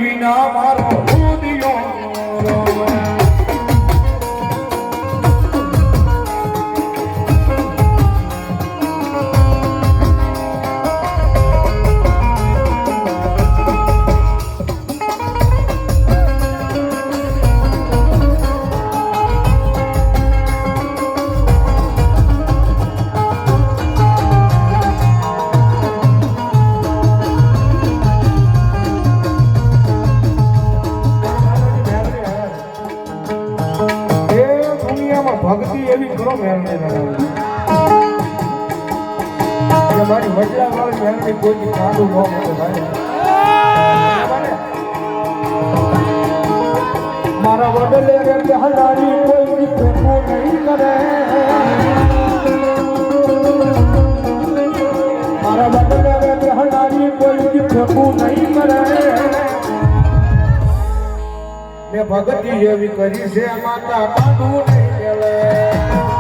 વિના મારો ભક્તિ એવી કરો મેળવી મારી મજા વાળી મેળવી કોઈ કાંડું ન મળે ભાઈ મારા વડલે રે હલાડી કોઈ ફેંકો નહીં કરે મારા વડલે રે હલાડી કોઈ ફેંકો નહીં કરે મેં ભક્તિ એવી કરી છે માતા કાંડું નહીં